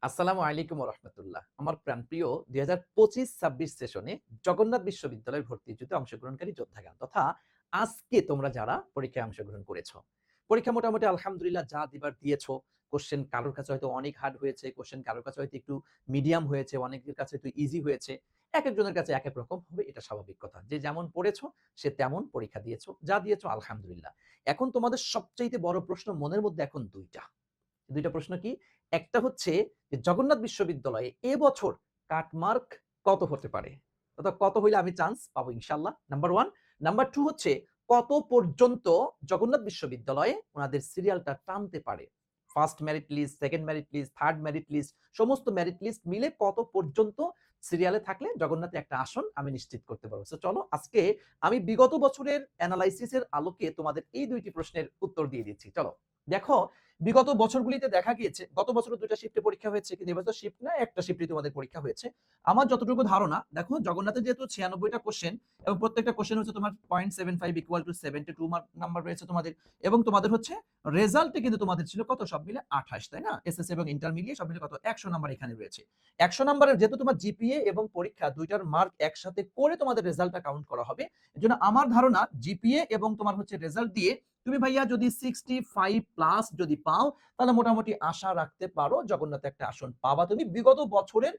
আসসালামু আলাইকুম ওয়া রাহমাতুল্লাহ। আমার প্রাণপ্রিয় ২০২৫-২৬ সেশনে জগন্নাথ বিশ্ববিদ্যালয়ের ভর্তি যুদ্ধে অংশগ্রহণকারী যোদ্ধাগণ তথা আজকে তোমরা যারা পরীক্ষায় অংশগ্রহণ করেছো। পরীক্ষা মোটামুটি আলহামদুলিল্লাহ যা দিবার দিয়েছো। কোয়েশ্চেন কারোর কাছে হয়তো অনেক হার্ড হয়েছে, কোয়েশ্চেন কারোর কাছে হয়তো একটু মিডিয়াম হয়েছে, অনেকের কাছে একটু ইজি হয়েছে। একেকজনের কাছে একেক রকম হবে, এটা স্বাভাবিক কথা। যে যেমন পড়েছো সে তেমন পরীক্ষা দিয়েছো। যা দিয়েছো আলহামদুলিল্লাহ। এখন তোমাদের সবচাইতে বড় প্রশ্ন মনের মধ্যে এখন ২ টা। ২ টা প্রশ্ন কি? একটা হচ্ছে যে জগন্নাথ বিশ্ববিদ্যালয়ে এবছর কাটমার্ক কত হতে পারে? অর্থাৎ কত হইলে আমি চান্স পাবো ইনশাআল্লাহ? নাম্বার 1। নাম্বার 2 হচ্ছে কত পর্যন্ত জগন্নাথ বিশ্ববিদ্যালয়ে উনাদের সিরিয়ালটা টানতে পারে? First merit list, second merit list, third merit list সমস্ত মেরিট লিস্ট মিলে কত পর্যন্ত সিরিয়ালে থাকলে জগন্নাথে একটা আসন আমি নিশ্চিত করতে পারবো। সো চলো আজকে আমি বিগত বছরের এনালাইসিস এর আলোকে তোমাদের এই ২ টি প্রশ্নের উত্তর দিয়ে দিচ্ছি। চলো। দেখো বিগত বছরগুলিতে দেখা গিয়েছে গত বছরও ২ টা শিফটে পরীক্ষা হয়েছে কিন্তু এবছর শিফট না একটা শিফটে তোমাদের পরীক্ষা হয়েছে। আমার যতটুকু ধারণা দেখো জগন্নাথের যেহেতু ৯৬ টা কোশ্চেন এবং প্রত্যেকটা কোশ্চেন হচ্ছে তোমার 0.75 ইকুয়াল টু 72 মার্ক নাম্বার রয়েছে তোমাদের এবং তোমাদের হচ্ছে রেজাল্টে কিন্তু তোমাদের ছিল কত সব মিলে ২৮ তাই না? এসএসসি এবং ইন্টার মিলিয়ে সব মিলে কত ১০০ নাম্বার এখানে রয়েছে। ১০০ নাম্বারের যেহেতু তোমার জিপিএ এবং পরীক্ষা ২ টার মার্ক একসাথে করে তোমাদের রেজাল্টটা কাউন্ট করা হবে। এজন্য আমার ধারণা জিপিএ এবং তোমার হচ্ছে রেজাল্ট দিয়ে তুমি ভাইয়া যদি 65 প্লাস যদি পাও তাহলে মোটামুটি আশা রাখতে পারো জগন্নাথে একটা আসন পাবা তুমি বিগত বছরের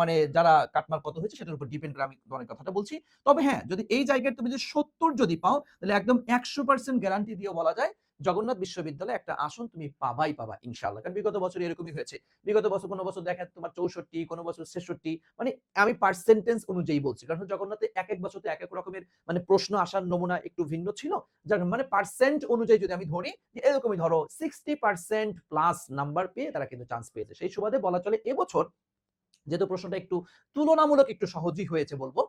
মানে যারা কাটমার্ক কত হয়েছে সেটার উপর ডিপেন্ড করে আমি তোমার কথাটা বলছি। তবে হ্যাঁ, যদি এই জায়গায় তুমি যদি ৭০ যদি পাও তাহলে একদম ১০০% গ্যারান্টি দিয়েও বলা যায় জগন্নাথ বিশ্ববিদ্যালয়ে একটা আসন তুমি পাবাই পাবা ইনশাআল্লাহ। কারণ বিগত বছর এরকমই হয়েছে। বিগত বছর কোন বছর দেখা তোমার ৬৪, কোন বছর ৬৬ মানে আমি পার্সেন্টেজ অনুযায়ী বলছি। কারণ জগন্নাথে একেক বছর তো একেক রকমের মানে প্রশ্ন আসার নমুনা একটু ভিন্ন ছিল। যার মানে পার্সেন্ট অনুযায়ী যদি আমি ধরি যে এরকমই ধরো 60% প্লাস নাম্বার পেয়ে তারা কিন্তু চান্স পেয়েছে। সেই সুবাদে বলা চলে এবছর যেহেতু প্রশ্নটা একটু তুলনামূলক একটু সহজই হয়েছে বলবো।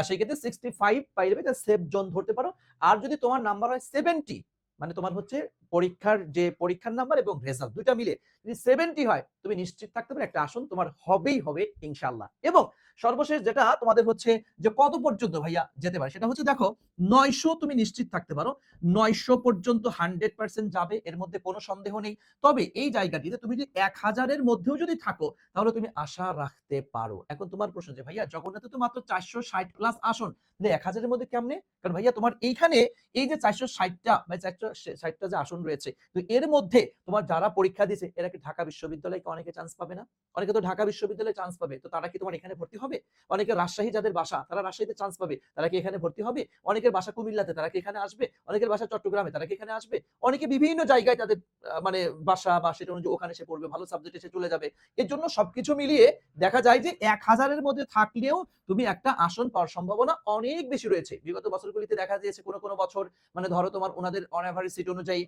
সেই ক্ষেত্রে 65 পাইলে এটা সেফ জোন ধরতে পারো। আর যদি তোমার নাম্বার হয় 70 মানে তোমার হচ্ছে পরীক্ষার যে পরীক্ষার নাম্বার এবং রেজাল্ট ২ টা মিলে যদি 70 হয় তুমি নিশ্চিত থাকতে পারো একটা আসন তোমার হবেই হবে ইনশাআল্লাহ। এবং সর্বশেষ যেটা তোমাদের হচ্ছে যে কত পর্যন্ত ভাইয়া যেতে পারে সেটা হচ্ছে দেখো ৯০০ তুমি নিশ্চিত থাকতে পারো। ৯০০ পর্যন্ত 100% যাবে এর মধ্যে কোনো সন্দেহ নেই। তবে এই জায়গাটিতে তুমি যদি ১০০০ এর মধ্যেও যদি থাকো তাহলে তুমি আশা রাখতে পারো। এখন তোমার প্রশ্ন যে ভাইয়া জগন্নাথে তো মাত্র ৪৬০ প্লাস আসন। ১০০০ এর মধ্যে কেমনে? কারণ ভাইয়া তোমার এইখানে এই যে ৪৬০ টা বা ৪৬০ টা যে আসন রয়েছে, তো এর মধ্যে তোমার যারা পরীক্ষা দিয়েছে এরা কি ঢাকা বিশ্ববিদ্যালয়ে অনেকে চান্স পাবে না? অনেকে তো ঢাকা বিশ্ববিদ্যালয়ে চান্স পাবে। তো তারা কি তোমার এখানে ভর্তি হবে? অনেকে রাজশাহী যাদের বাসা তারা রাজশাহীতে চান্স পাবে। তারা কি এখানে ভর্তি হবে? অনেকের বাসা কুমিল্লাতে তারা কি এখানে আসবে? অনেকের বাসা চট্টগ্রামে তারা কি এখানে আসবে? অনেকে বিভিন্ন জায়গায় তাদের মানে বাসা বা সেটা অনুযায়ী ওখানে এসে পড়বে, ভালো সাবজেক্ট এসে চলে যাবে। এর জন্য সবকিছু মিলিয়ে দেখা যায় যে ১০০০ এর মধ্যে থাকলেও তুমি একটা আসন পাওয়ার সম্ভাবনা অনেক বেশি রয়েছে। বিগত বছরগুলিতে দেখা গিয়েছে কোন বছর মানে ধরো তোমার উনাদের অন এভারেজ সিট অনুযায়ী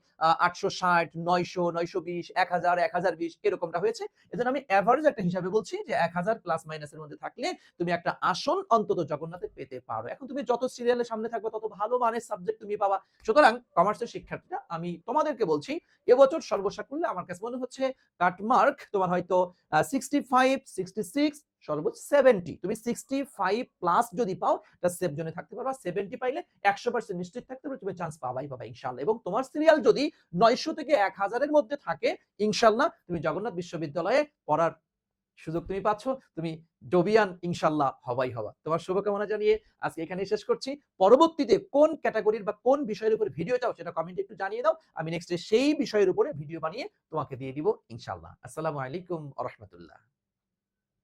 ৮৬০, ৯০০, ৯২০, ১০০০, ১০২০ এরকমটা হয়েছে। এজন্য আমি এভারেজ একটা হিসাবে বলছি যে ১০০০ প্লাস মাইনাস এর মধ্যে থাকলে তুমি একটা আসন অন্তত জগন্নাথে পেতে পারো। এখন তুমি যত সিরিয়ালের সামনে থাকবে তত ভালো মানের সাবজেক্ট তুমি পাবা। সুতরাং কমার্সের শিক্ষার্থীরা আমি তোমাদেরকে বলছি এবছর সর্বসাকুল্যে আমার কাছে মনে হচ্ছে কাটমার্ক তোমার হয়তো 65, 66 সর্বোচ্চ 70 তুমি 65 প্লাস যদি পাও এটা সেফ জোনে থাকতে পারবা। 70 পাইলে ১০০% নিশ্চিত থাকতে পারো তুমি চান্স পাবাই পাবা ইনশাআল্লাহ। এবং তোমার সিরিয়াল যদি ৯০০ থেকে ১০০০ এর মধ্যে থাকে ইনশাআল্লাহ তুমি জগন্নাথ বিশ্ববিদ্যালয়ে পড়ার সুযোগ তুমি পাচ্ছ। তুমি ডবিয়ান ইনশাআল্লাহ হবাই হবা। তোমার শুভকামনা জানিয়ে আজকে এখানেই শেষ করছি। পরবর্তীতে কোন ক্যাটেগরির বা কোন বিষয়ের উপর ভিডিও চাও সেটা কমেন্টে একটু জানিয়ে দাও। আমি নেক্সট ডে সেই বিষয়ের উপরে ভিডিও বানিয়ে তোমাকে দিয়ে দিব ইনশাআল্লাহ। আসসালামু আলাইকুম ওয়া রাহমাতুল্লাহ।